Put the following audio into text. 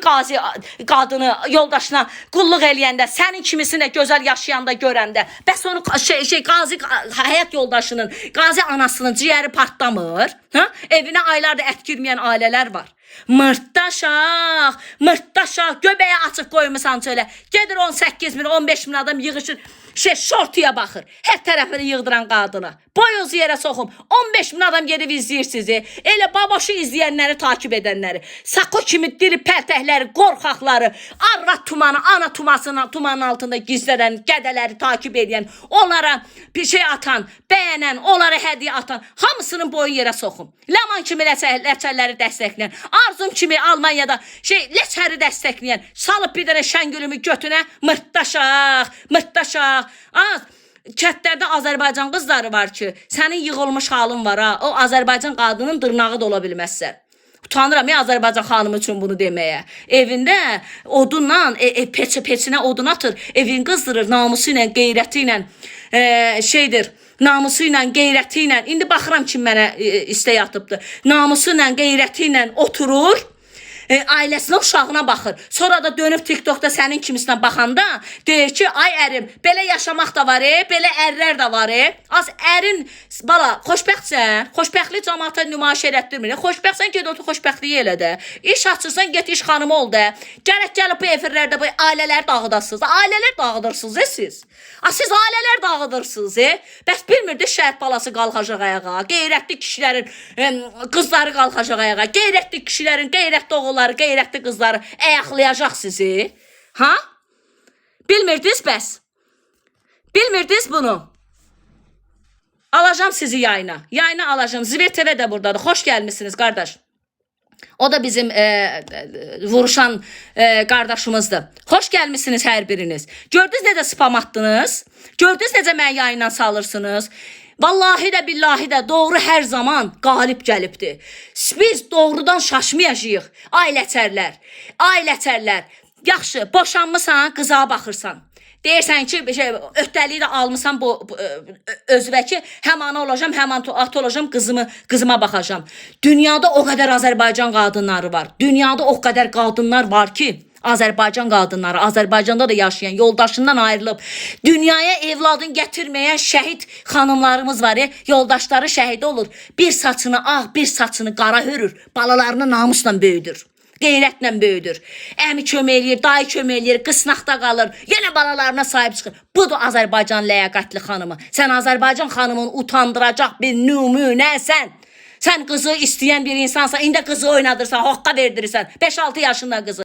qazi qadını yoldaşına qulluq eləyəndə, sənin kimisini gözəl yaşayanda görəndə, bəs onu qazi həyat yoldaşının, qazi anasının ciyəri partlamır. Ha? Evinə aylarda ət girməyən ailələr var. Mırtdaşaq, göbəyə açıq qoymusan çölə. Gedir 18 bin, 15 bin adam yığışır. Şortuya baxır. Hər tərəfini yığdıran qadına. Boyunuzu yerə soxum. 15 bin adam gedib izləyir sizi. Elə babaşı izləyənləri, takip edənləri. Sako kimi diri pəltəkləri, qorxaqları, arvad tumanı, ana tumanın altında gizlədən, qədələri takip edən, onlara bir şey atan, bəyənən, onlara hədiyyə atan, hamısının boyu yerə soxum. Ləman kimi ləçərləri dəstəkləyən, Arzum kimi Almanyada ləçəri dəstəkləyən, salıb bir dənə Şəngülümü götünə mırtdaşaq. Kətlərdə Azərbaycan qızları var ki, sənin yığılmış halın var ha. O Azərbaycan qadının dırnağı da ola bilməzsən. Utanıram ya Azərbaycan xanımı üçün bunu deməyə. Evində odunla, peçinə odun atır, evin qızdırır namusu ilə, qeyrəti ilə, namusu ilə, qeyrəti ilə. İndi baxıram kim mənə istək atıbdır. Namusu ilə, qeyrəti ilə oturur. Ailəsinə, uşağına baxır. Sonra da dönüb TikTokda sənin kimisinə baxanda deyir ki, ay ərim, belə yaşamaq da var, belə ərlər də var. Az ərin, bala, xoşbəxtsən, xoşbəxtlik cəmaata nümayiş elətdirmir. Xoşbəxtsən, ged otur xoşbəxtliyi elə də. İş açırsan, get iş xanımı ol da. Gəlib bu efirlərdə bu ailələr dağıdasınız. Ailələr dağıdırsınız, siz. Siz ailələr dağıdırsınız. Bəs bilmirdi şəhət balası qalxacaq ayağa. Qeyrətli kişilərin qızları qalxacaq ayağa. Qeyrətli kişilərin qeyrətli oğulları, qeyrətli qızları əyaqlayacaq sizi. Ha? Bilmirdiniz bəs. Bilmirdiniz bunu. Alacağım sizi yayına. Yayına alacağım. Zivir TV də buradadır. Xoş gəlmişsiniz qardaş. O da bizim vuruşan qardaşımızdır. Xoş gəlmişsiniz hər biriniz. Gördünüz necə spam atdınız? Gördünüz necə mən yayından salırsınız? Vallahi də billahi də doğru hər zaman qalib gəlibdir. Biz doğrudan şaşmayacağıq. Ailəçərlər. Yaxşı, boşanmısan, qıza baxırsan. Deyirsən ki, öhdəliyi də almısan bu özvə ki, həm ana olacam, həm at olacam, qızıma baxacam. Dünyada o qədər Azərbaycan qadınları var. Dünyada o qədər qadınlar var ki, Azərbaycan qadınları, Azərbaycanda da yaşayan, yoldaşından ayrılıb, dünyaya evladın gətirməyən şəhid xanımlarımız var. Yoldaşları şəhid olur. Bir saçını ağ, bir saçını qara hörür. Balalarını namusla böyüdür. Qeyrətlə böyüdür. Əmi kömək eləyir, dayı kömək eləyir, qısnaqda qalır. Yenə balalarına sahib çıxır. Budur Azərbaycan ləyaqətli xanımı. Sən Azərbaycan xanımını utandıracaq bir nümunəsən. Sən qızı istəyən bir insansan, indi qızı oynadırsan, hoqqa verdirirsən. 5-6 yaşında qızı.